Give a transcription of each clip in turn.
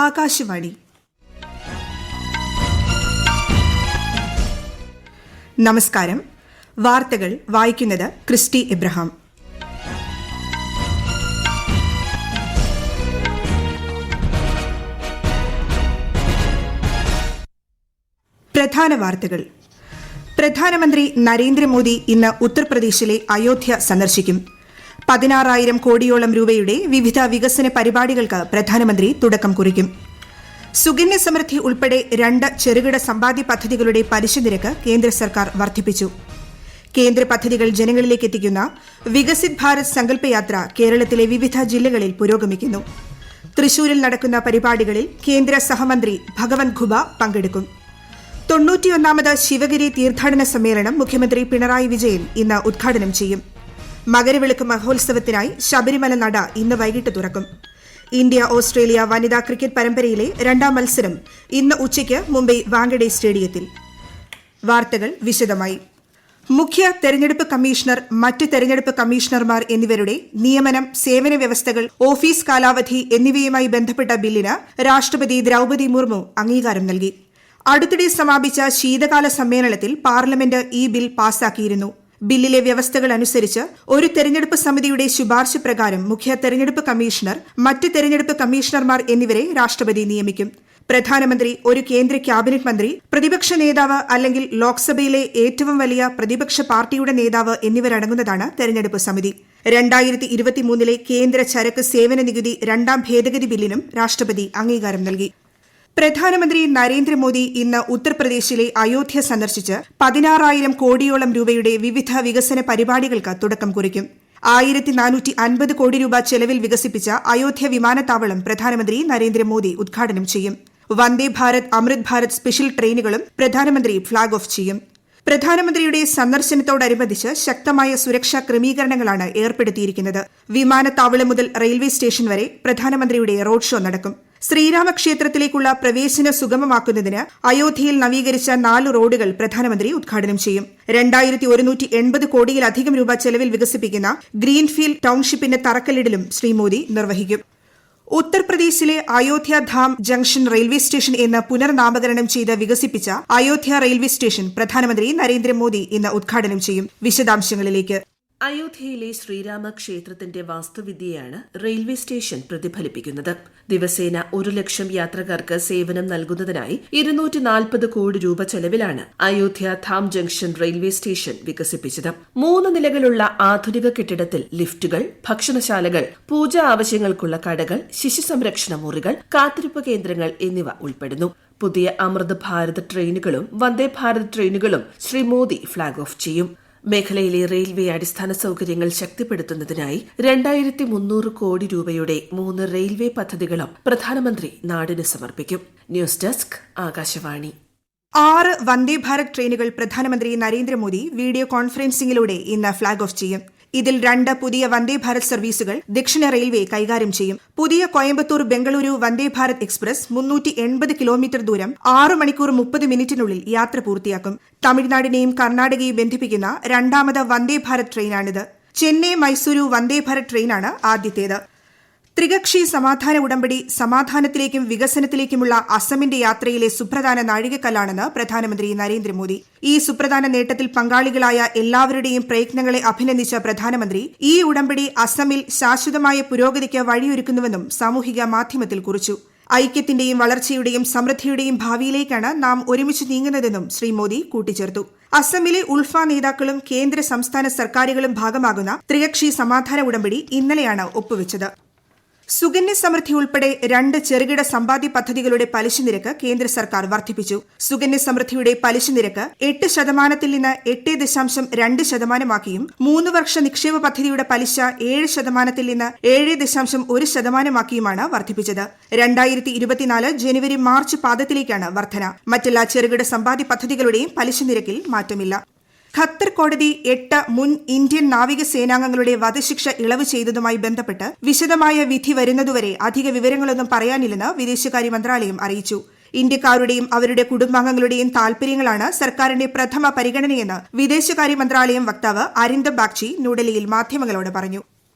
ആകാശവാണി. നമസ്കാരം. വാർത്തകൾ വായിക്കുന്നത് ക്രിസ്റ്റി ഇബ്രഹാം. പ്രധാന വാർത്തകൾ. പ്രധാനമന്ത്രി നരേന്ദ്രമോദി ഇന്ന് ഉത്തർപ്രദേശിലെ അയോധ്യ സന്ദർശിക്കും. 16,000 കോടിയോളം രൂപയുടെ വിവിധ വികസന പരിപാടികൾക്ക് പ്രധാനമന്ത്രി തുടക്കം കുറിക്കും. സുകന്യ സമൃദ്ധി ഉൾപ്പെടെ 2 ചെറുകിട സമ്പാദ്യ പദ്ധതികളുടെ പലിശ നിരക്ക് കേന്ദ്ര സർക്കാർ വർദ്ധിപ്പിച്ചു. കേന്ദ്ര പദ്ധതികൾ ജനങ്ങളിലേക്ക് എത്തിക്കുന്ന വികസിത് ഭാരത് സങ്കല്പയാത്ര കേരളത്തിലെ വിവിധ ജില്ലകളിൽ പുരോഗമിക്കുന്നു. തൃശൂരിൽ നടക്കുന്ന പരിപാടികളിൽ കേന്ദ്ര സഹമന്ത്രി ഭഗവന്ത് ഖുബ പങ്കെടുക്കും. 91ാമത് ശിവഗിരി തീർത്ഥാടന സമ്മേളനം മുഖ്യമന്ത്രി പിണറായി വിജയൻ ഇന്ന് ഉദ്ഘാടനം ചെയ്യും. മകരവിളക്ക് മഹോത്സവത്തിനായി ശബരിമല നട ഇന്ന് വൈകിട്ട് തുറക്കും. ഇന്ത്യ ഓസ്ട്രേലിയ വനിതാ ക്രിക്കറ്റ് പരമ്പരയിലെ 2ാം മത്സരം ഇന്ന് ഉച്ചയ്ക്ക് മുംബൈ വാങ്കഡെ സ്റ്റേഡിയത്തിൽ. വാർത്തകൾ വിശദമായി. മുഖ്യ തെരഞ്ഞെടുപ്പ് കമ്മീഷണർ, മറ്റ് തെരഞ്ഞെടുപ്പ് കമ്മീഷണർമാർ എന്നിവരുടെ നിയമനം, സേവന വ്യവസ്ഥകൾ, ഓഫീസ് കാലാവധി എന്നിവയുമായി ബന്ധപ്പെട്ട ബില്ലിന് രാഷ്ട്രപതി ദ്രൌപദി മുർമു അംഗീകാരം നൽകി. അടുത്തിടെ സമാപിച്ച ശീതകാല സമ്മേളനത്തിൽ പാർലമെന്റ് ഈ ബിൽ പാസാക്കിയിരുന്നു. ബില്ലിലെ വ്യവസ്ഥകൾ അനുസരിച്ച് ഒരു തെരഞ്ഞെടുപ്പ് സമിതിയുടെ ശുപാർശ പ്രകാരം മുഖ്യ തെരഞ്ഞെടുപ്പ് കമ്മീഷണർ, മറ്റ് തെരഞ്ഞെടുപ്പ് കമ്മീഷണർമാർ എന്നിവരെ രാഷ്ട്രപതി നിയമിക്കും. പ്രധാനമന്ത്രി, ഒരു കേന്ദ്ര ക്യാബിനറ്റ് മന്ത്രി, പ്രതിപക്ഷ നേതാവ് അല്ലെങ്കിൽ ലോക്സഭയിലെ ഏറ്റവും വലിയ പ്രതിപക്ഷ പാർട്ടിയുടെ നേതാവ് എന്നിവരടങ്ങുന്നതാണ് തെരഞ്ഞെടുപ്പ് സമിതി. 2023 കേന്ദ്ര ചരക്ക് സേവന നികുതി 2ാം ഭേദഗതി ബില്ലിനും രാഷ്ട്രപതി അംഗീകാരം നൽകി. പ്രധാനമന്ത്രി നരേന്ദ്രമോദി ഇന്ന് ഉത്തർപ്രദേശിലെ അയോധ്യ സന്ദർശിച്ച് 16,000 കോടിയോളം രൂപയുടെ വിവിധ വികസന പരിപാടികൾക്ക് തുടക്കം കുറിക്കും. 1,450 കോടി രൂപ ചെലവിൽ വികസിപ്പിച്ച അയോധ്യ വിമാനത്താവളം പ്രധാനമന്ത്രി നരേന്ദ്രമോദി ഉദ്ഘാടനം ചെയ്യും. വന്ദേ ഭാരത്, അമൃത് ഭാരത് സ്പെഷ്യൽ ട്രെയിനുകളും പ്രധാനമന്ത്രി ഫ്ളാഗ് ഓഫ് ചെയ്യും. പ്രധാനമന്ത്രിയുടെ സന്ദർശനത്തോടനുബന്ധിച്ച് ശക്തമായ സുരക്ഷാ ക്രമീകരണങ്ങളാണ് ഏർപ്പെടുത്തിയിരിക്കുന്നത്. വിമാനത്താവളം മുതൽ റെയിൽവേ സ്റ്റേഷൻ വരെ പ്രധാനമന്ത്രിയുടെ റോഡ് ഷോ നടക്കും. ശ്രീരാമക്ഷേത്രത്തിലേക്കുള്ള പ്രവേശനം സുഗമമാക്കുന്നതിന് അയോധ്യയിൽ നവീകരിച്ച 4 റോഡുകൾ പ്രധാനമന്ത്രി ഉദ്ഘാടനം ചെയ്യും. 2,180 കോടിയിലധികം രൂപ ചെലവിൽ വികസിപ്പിക്കുന്ന ഗ്രീൻഫീൽഡ് ടൌൺഷിപ്പിന്റെ തറക്കല്ലിടലും ശ്രീ മോദി നിർവഹിക്കും. ഉത്തർപ്രദേശിലെ Ayodhya Dham junction railway station എന്ന് പുനർനാമകരണം ചെയ്ത് വികസിപ്പിച്ച അയോധ്യ റെയിൽവേ സ്റ്റേഷൻ പ്രധാനമന്ത്രി നരേന്ദ്രമോദി ഇന്ന് ഉദ്ഘാടനം ചെയ്യും. വിശദാംശങ്ങളിലേക്ക്. അയോധ്യയിലെ ശ്രീരാമ ക്ഷേത്രത്തിന്റെ വാസ്തുവിദ്യയാണ് റെയിൽവേ സ്റ്റേഷൻ പ്രതിഫലിപ്പിക്കുന്നത്. ദിവസേന 1,00,000 യാത്രക്കാർക്ക് സേവനം നൽകുന്നതിനായി 240 കോടി രൂപ ചെലവിലാണ് Ayodhya Dham junction railway station വികസിപ്പിച്ചത്. 3 നിലകളുള്ള ആധുനിക കെട്ടിടത്തിൽ ലിഫ്റ്റുകൾ, ഭക്ഷണശാലകൾ, പൂജാ ആവശ്യങ്ങൾക്കുള്ള കടകൾ, ശിശു സംരക്ഷണ മുറികൾ, കാത്തിരിപ്പ് കേന്ദ്രങ്ങൾ എന്നിവ ഉൾപ്പെടുന്നു. പുതിയ അമൃത് ഭാരത് ട്രെയിനുകളും വന്ദേ ഭാരത് ട്രെയിനുകളും ശ്രീ മോദി ഫ്ളാഗ് ഓഫ് ചെയ്യും. മേഖലയിലെ റെയിൽവേ അടിസ്ഥാന സൌകര്യങ്ങൾ ശക്തിപ്പെടുത്തുന്നതിനായി 2,300 കോടി രൂപയുടെ 3 റെയിൽവേ പദ്ധതികളും പ്രധാനമന്ത്രി നാടിന് സമർപ്പിക്കും. News desk, Akashvani. 6 വന്ദേ ഭാരത് ട്രെയിനുകൾ പ്രധാനമന്ത്രി നരേന്ദ്രമോദി വീഡിയോ കോൺഫറൻസിംഗിലൂടെ ഇന്ന് ഫ്ളാഗ് ഓഫ് ചെയ്യും. ഇതിൽ 2 പുതിയ വന്ദേ ഭാരത് സർവീസുകൾ ദക്ഷിണ റെയിൽവേ കൈകാര്യം ചെയ്യും. പുതിയ കോയമ്പത്തൂർ ബംഗളൂരു വന്ദേ ഭാരത് എക്സ്പ്രസ് 380 കിലോമീറ്റർ ദൂരം 6 മണിക്കൂർ 30 മിനിറ്റിനുള്ളിൽ യാത്ര പൂർത്തിയാക്കും. തമിഴ്നാടിനെയും കർണാടകയെയും ബന്ധിപ്പിക്കുന്ന 2ാമത് വന്ദേ ഭാരത് ട്രെയിനാണിത്. ചെന്നൈ മൈസൂരു വന്ദേ ഭാരത് ട്രെയിനാണ് ആദ്യത്തേത്. ത്രികക്ഷി സമാധാന ഉടമ്പടി സമാധാനത്തിലേക്കും വികസനത്തിലേക്കുമുള്ള അസമിന്റെ യാത്രയിലെ സുപ്രധാന നാഴികക്കല്ലാണെന്ന് പ്രധാനമന്ത്രി നരേന്ദ്രമോദി. ഈ സുപ്രധാന നേട്ടത്തിൽ പങ്കാളികളായ എല്ലാവരുടെയും പ്രയത്നങ്ങളെ അഭിനന്ദിച്ച പ്രധാനമന്ത്രി ഈ ഉടമ്പടി അസമിൽ ശാശ്വതമായ പുരോഗതിക്ക് വഴിയൊരുക്കുന്നുവെന്നും സാമൂഹിക മാധ്യമത്തിൽ കുറിച്ചു. ഐക്യത്തിന്റെയും വളർച്ചയുടെയും സമൃദ്ധിയുടെയും ഭാവിയിലേക്കാണ് നാം ഒരുമിച്ച് നീങ്ങുന്നതെന്നും ശ്രീ മോദി കൂട്ടിച്ചേർത്തു. അസമിലെ ഉൾഫ നേതാക്കളും കേന്ദ്ര സംസ്ഥാന സർക്കാരുകളും ഭാഗമാകുന്ന ത്രികക്ഷി സമാധാന ഉടമ്പടി ഇന്നലെയാണ് ഒപ്പുവെച്ചത്. സുകന്യ സമൃദ്ധി ഉൾപ്പെടെ 2 ചെറുകിട സമ്പാദ്യ പദ്ധതികളുടെ പലിശ നിരക്ക് കേന്ദ്ര സർക്കാർ വർദ്ധിപ്പിച്ചു. സുകന്യ സമൃദ്ധിയുടെ പലിശ നിരക്ക് 8% നിന്ന് 8.2%ആക്കിയും 3 വർഷ നിക്ഷേപ പദ്ധതിയുടെ പലിശ 7% നിന്ന് 7.1%ആക്കിയുമാണ് വർദ്ധിപ്പിച്ചത്. 2024 ജനുവരി മാർച്ച് പാദത്തിലേക്കാണ് വർധന. മറ്റെല്ലാ ചെറുകിട സമ്പാദ്യ പദ്ധതികളുടെയും പലിശ നിരക്കിൽ മാറ്റമില്ല. ഖത്തർ കോടതി 8 മുൻ ഇന്ത്യൻ നാവികസേനാംഗങ്ങളുടെ വധശിക്ഷ ഇളവ് ചെയ്തതുമായി ബന്ധപ്പെട്ട് വിശദമായ വിധി വരുന്നതുവരെ അധിക വിവരങ്ങളൊന്നും പറയാനില്ലെന്ന് വിദേശകാര്യ മന്ത്രാലയം അറിയിച്ചു. ഇന്ത്യക്കാരുടെയും അവരുടെ കുടുംബാംഗങ്ങളുടെയും താൽപര്യങ്ങളാണ് സർക്കാരിന്റെ പ്രഥമ പരിഗണനയെന്ന് വിദേശകാര്യ മന്ത്രാലയം വക്താവ് അരിന്ദം ബാഗ്ചി ന്യൂഡൽഹിയിൽ മാധ്യമങ്ങളോട് പറഞ്ഞു.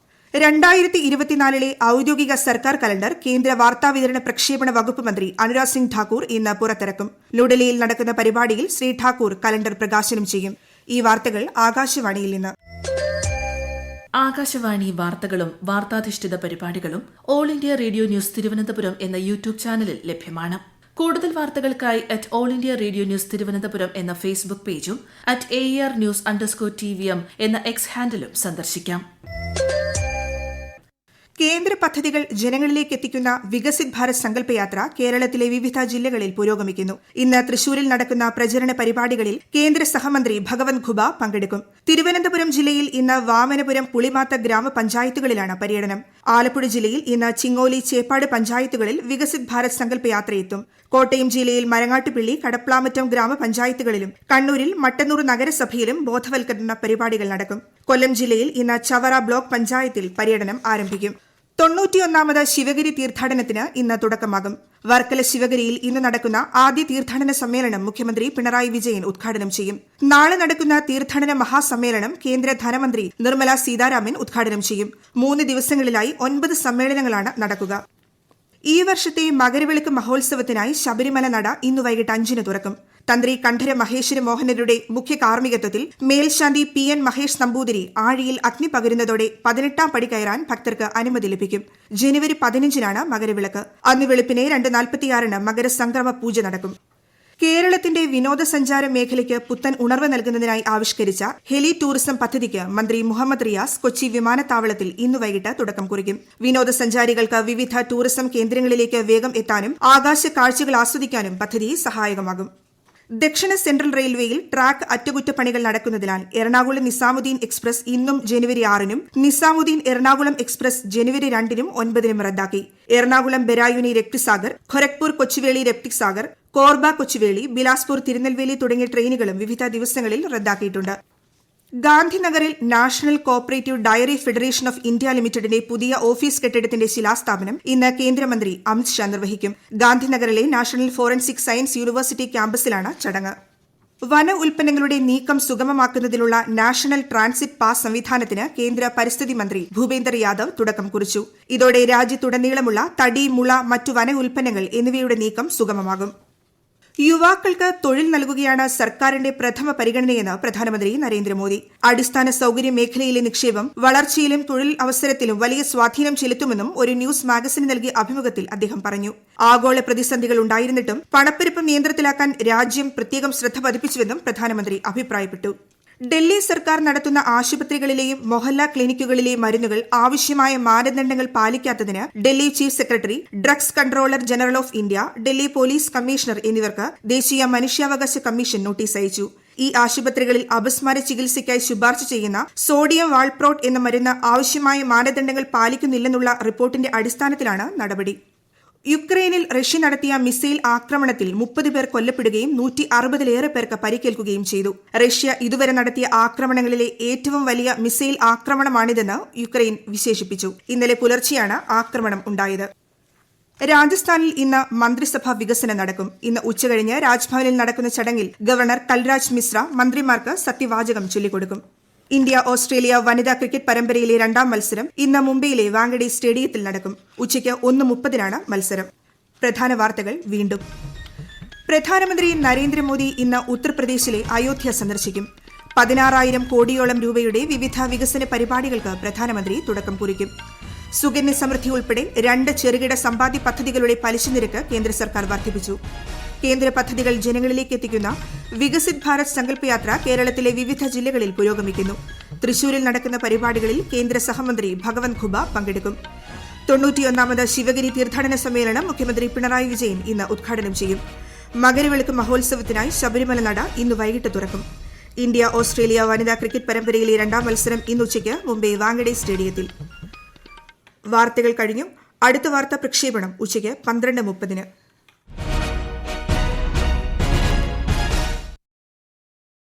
2024 ഔദ്യോഗിക സർക്കാർ കലണ്ടർ കേന്ദ്ര വാർത്താവിതരണ പ്രക്ഷേപണ വകുപ്പ് മന്ത്രി അനുരാഗ് സിംഗ് ഠാക്കൂർ ഇന്ന് പുറത്തിറക്കും. ന്യൂഡൽഹിയിൽ നടക്കുന്ന പരിപാടിയിൽ ശ്രീ ഠാക്കൂർ കലണ്ടർ പ്രകാശനം ചെയ്യും. ഈ വാർത്തകൾ ആകാശവാണിയിൽ നിന്ന്. ആകാശവാണി വാർത്തകളും വാർത്താധിഷ്ഠിത പരിപാടികളും all India radio news Thiruvananthapuram എന്ന യൂട്യൂബ് ചാനലിൽ ലഭ്യമാണ്. കൂടുതൽ വാർത്തകൾക്കായി @all India radio news Thiruvananthapuram എന്ന ഫേസ്ബുക്ക് പേജും @AER_News_TVM എന്ന എക്സ് ഹാൻഡിലും സന്ദർശിക്കാം. കേന്ദ്ര പദ്ധതികൾ ജനങ്ങളിലേക്ക് എത്തിക്കുന്ന വികസിത് ഭാരത് സങ്കല്പയാത്ര കേരളത്തിലെ വിവിധ ജില്ലകളിൽ പുരോഗമിക്കുന്നു. ഇന്ന് തൃശൂരിൽ നടക്കുന്ന പ്രചരണ പരിപാടികളിൽ കേന്ദ്ര സഹമന്ത്രി ഭഗവന്ത് ഖുബ പങ്കെടുക്കും. തിരുവനന്തപുരം ജില്ലയിൽ ഇന്ന് വാമനപുരം പുളിമാത്ത ഗ്രാമപഞ്ചായത്തുകളിലാണ് പര്യടനം. ആലപ്പുഴ ജില്ലയിൽ ഇന്ന് ചിങ്ങോലി ചേപ്പാട് പഞ്ചായത്തുകളിൽ വികസിത് ഭാരത് സങ്കല്പയാത്രയെത്തും. കോട്ടയം ജില്ലയിൽ മരങ്ങാട്ടുപിള്ളി കടപ്ലാമറ്റം ഗ്രാമപഞ്ചായത്തുകളിലും കണ്ണൂരിൽ മട്ടന്നൂർ നഗരസഭയിലും ബോധവൽക്കരണ പരിപാടികൾ നടക്കും. കൊല്ലം ജില്ലയിൽ ഇന്ന് ചവറ ബ്ലോക്ക് പഞ്ചായത്തിൽ പര്യടനം ആരംഭിക്കും. 91ാമത് ശിവഗിരി തീർത്ഥാടനത്തിന് ഇന്ന് തുടക്കമാകും. വർക്കല ശിവഗിരിയിൽ ഇന്ന് നടക്കുന്ന ആദ്യ തീർത്ഥാടന സമ്മേളനം മുഖ്യമന്ത്രി പിണറായി വിജയൻ ഉദ്ഘാടനം ചെയ്യും. നാളെ നടക്കുന്ന തീർത്ഥാടന മഹാസമ്മേളനം കേന്ദ്ര ധനമന്ത്രി നിർമ്മല സീതാരാമൻ ഉദ്ഘാടനം ചെയ്യും. 3 ദിവസങ്ങളിലായി 9 സമ്മേളനങ്ങളാണ് നടക്കുക. ഈ വർഷത്തെ മകരവിളക്ക് മഹോത്സവത്തിനായി ശബരിമല നട ഇന്ന് വൈകിട്ട് 5-ന് തുറക്കും. തന്ത്രി കണ്ഠര മഹേശ്വര മോഹനരുടെ മുഖ്യ കാർമ്മികത്വത്തിൽ മേൽശാന്തി PN മഹേഷ് നമ്പൂതിരി ആഴിയിൽ അഗ്നി പകരുന്നതോടെ 18ാം പടി കയറാൻ ഭക്തർക്ക് അനുമതി ലഭിക്കും. ജനുവരി 15-നാണ് മകരവിളക്ക്. അന്ന് വെളുപ്പിനെ 2:46-ന് മകരസംക്രമ പൂജ നടക്കും. കേരളത്തിന്റെ വിനോദസഞ്ചാര മേഖലയ്ക്ക് പുത്തൻ ഉണർവ് നൽകുന്നതിനായി ആവിഷ്കരിച്ച ഹെലി ടൂറിസം പദ്ധതിക്ക് മന്ത്രി മുഹമ്മദ് റിയാസ് കൊച്ചി വിമാനത്താവളത്തിൽ ഇന്ന് വൈകിട്ട് തുടക്കം കുറിക്കും. വിനോദസഞ്ചാരികൾക്ക് വിവിധ ടൂറിസം കേന്ദ്രങ്ങളിലേക്ക് വേഗം എത്താനും ആകാശ കാഴ്ചകൾ ആസ്വദിക്കാനും പദ്ധതി സഹായകമാകും. ദക്ഷിണ സെൻട്രൽ റെയിൽവേയിൽ ട്രാക്ക് അറ്റകുറ്റപ്പണികൾ നടക്കുന്നതിനാൽ എറണാകുളം നിസാമുദ്ദീൻ എക്സ്പ്രസ് ഇന്നും ജനുവരി 6-നും നിസാമുദ്ദീൻ എറണാകുളം എക്സ്പ്രസ് ജനുവരി 2-നും 9-നും റദ്ദാക്കി. എറണാകുളം ബെരായുനി രപ്തിസാഗർ, ഖൊരഗ്പൂർ കൊച്ചുവേളി രപ്തിസാഗർ, കോർബ കൊച്ചുവേളി, ബിലാസ്പൂർ തിരുനെൽവേലി തുടങ്ങിയ ട്രെയിനുകളും വിവിധ ദിവസങ്ങളിൽ റദ്ദാക്കിയിട്ടുണ്ട്. ഗാന്ധിനഗറിൽ national cooperative diary federation of India ലിമിറ്റഡിന്റെ പുതിയ ഓഫീസ് കെട്ടിടത്തിന്റെ ശിലാസ്ഥാപനം ഇന്ന് കേന്ദ്രമന്ത്രി അമിത് ഷാ നിർവഹിക്കും. ഗാന്ധിനഗറിലെ നാഷണൽ ഫോറൻസിക് സയൻസ് യൂണിവേഴ്സിറ്റി ക്യാമ്പസിലാണ് ചടങ്ങ്. വന ഉൽപ്പന്നങ്ങളുടെ നീക്കം സുഗമമാക്കുന്നതിനുള്ള നാഷണൽ ട്രാൻസിറ്റ് പാസ് സംവിധാനത്തിന് കേന്ദ്ര പരിസ്ഥിതി മന്ത്രി ഭൂപേന്ദർ യാദവ് തുടക്കം കുറിച്ചു. ഇതോടെ രാജ്യത്തുടനീളമുള്ള തടി, മുള, മറ്റു വന ഉൽപ്പന്നങ്ങൾ എന്നിവയുടെ നീക്കം സുഗമമാകും. യുവാക്കൾക്ക് തൊഴിൽ നൽകുകയാണ് സർക്കാരിന്റെ പ്രഥമ പരിഗണനയെന്ന് പ്രധാനമന്ത്രി നരേന്ദ്രമോദി. അടിസ്ഥാന സൌകര്യ മേഖലയിലെ നിക്ഷേപം വളർച്ചയിലും തൊഴിൽ അവസരത്തിലും വലിയ സ്വാധീനം ചെലുത്തുമെന്നും ഒരു ന്യൂസ് മാഗസിന് നൽകിയ അഭിമുഖത്തിൽ അദ്ദേഹം പറഞ്ഞു. ആഗോള പ്രതിസന്ധികൾ ഉണ്ടായിരുന്നിട്ടും പണപ്പെരുപ്പം നിയന്ത്രണത്തിലാക്കാൻ രാജ്യം പ്രത്യേകം ശ്രദ്ധ പതിപ്പിച്ചുവെന്നും പ്രധാനമന്ത്രി അഭിപ്രായപ്പെട്ടു. ഡൽഹി സർക്കാർ നടത്തുന്ന ആശുപത്രികളിലെയും മൊഹല്ല ക്ലിനിക്കുകളിലെയും മരുന്നുകൾ ആവശ്യമായ മാനദണ്ഡങ്ങൾ പാലിക്കാത്തതിന് Delhi chief secretary, drugs controller general of India, Delhi police commissioner എന്നിവർക്ക് ദേശീയ മനുഷ്യാവകാശ കമ്മീഷൻ നോട്ടീസ് അയച്ചു. ഈ ആശുപത്രികളിൽ അപസ്മാര ചികിത്സയ്ക്കായി ശുപാർശ ചെയ്യുന്ന സോഡിയം വാൾപ്രോട്ട് എന്ന മരുന്ന് ആവശ്യമായ മാനദണ്ഡങ്ങൾ പാലിക്കുന്നില്ലെന്നുള്ള റിപ്പോർട്ടിന്റെ അടിസ്ഥാനത്തിലാണ് നടപടി. യുക്രൈനിൽ റഷ്യ നടത്തിയ മിസൈൽ ആക്രമണത്തിൽ 30 പേർ കൊല്ലപ്പെടുകയും 160-ലേറെ പേർക്ക് പരിക്കേൽക്കുകയും ചെയ്തു. റഷ്യ ഇതുവരെ നടത്തിയ ആക്രമണങ്ങളിലെ ഏറ്റവും വലിയ മിസൈൽ ആക്രമണമാണിതെന്ന് യുക്രൈൻ വിശേഷിപ്പിച്ചു. ഇന്നലെ പുലർച്ചെയാണ് ആക്രമണം ഉണ്ടായത്. രാജസ്ഥാനിൽ ഇന്ന് മന്ത്രിസഭാ വികസനം നടക്കും. ഇന്ന് ഉച്ചകഴിഞ്ഞ് രാജ്ഭവനിൽ നടക്കുന്ന ചടങ്ങിൽ ഗവർണർ കൽരാജ് മിശ്ര മന്ത്രിമാർക്ക് സത്യവാചകം ചൊല്ലിക്കൊടുക്കും. ഇന്ത്യ ഓസ്ട്രേലിയ വനിതാ ക്രിക്കറ്റ് പരമ്പരയിലെ 2ാം മത്സരം ഇന്ന് മുംബൈയിലെ വാങ്കഡെ സ്റ്റേഡിയത്തിൽ നടക്കും. ഉച്ചയ്ക്ക് 1:30-നാണ് മത്സരം. പ്രധാന വാർത്തകൾ വീണ്ടും. പ്രധാനമന്ത്രി നരേന്ദ്രമോദി ഇന്ന് ഉത്തർപ്രദേശിലെ അയോധ്യ സന്ദർശിക്കും. 16,000 കോടിയോളം രൂപയുടെ വിവിധ വികസന പരിപാടികൾക്ക് പ്രധാനമന്ത്രി തുടക്കം കുറിക്കും. സുകന്യ സമൃദ്ധി ഉൾപ്പെടെ 2 ചെറുകിട സമ്പാദ്യ പദ്ധതികളുടെ പലിശ നിരക്ക് കേന്ദ്ര സർക്കാർ വർദ്ധിപ്പിച്ചു. കേന്ദ്ര പദ്ധതികൾ ജനങ്ങളിലേക്ക് എത്തിക്കുന്ന വികസിത് ഭാരത് സങ്കല്പയാത്ര കേരളത്തിലെ വിവിധ ജില്ലകളിൽ പുരോഗമിക്കുന്നു. തൃശൂരിൽ നടക്കുന്ന പരിപാടികളിൽ കേന്ദ്ര സഹമന്ത്രി ഭഗവന്ത് ഖുബ പങ്കെടുക്കും. 91ാമത് ശിവഗിരി തീർത്ഥാടന സമ്മേളനം മുഖ്യമന്ത്രി പിണറായി വിജയൻ ഇന്ന് ഉദ്ഘാടനം ചെയ്യും. മകരവിളക്ക് മഹോത്സവത്തിനായി ശബരിമല നട ഇന്ന് വൈകിട്ട് തുറക്കും. ഇന്ത്യ ഓസ്ട്രേലിയ വനിതാ ക്രിക്കറ്റ് പരമ്പരയിലെ 2ാം മത്സരം ഇന്ന് ഉച്ചയ്ക്ക് മുംബൈ വാങ്കഡെ സ്റ്റേഡിയത്തിൽ. വാർത്തകൾ കഴിഞ്ഞു. അടുത്ത വാർത്താ പ്രക്ഷേപണം ഉച്ചയ്ക്ക് 12:30-ന്.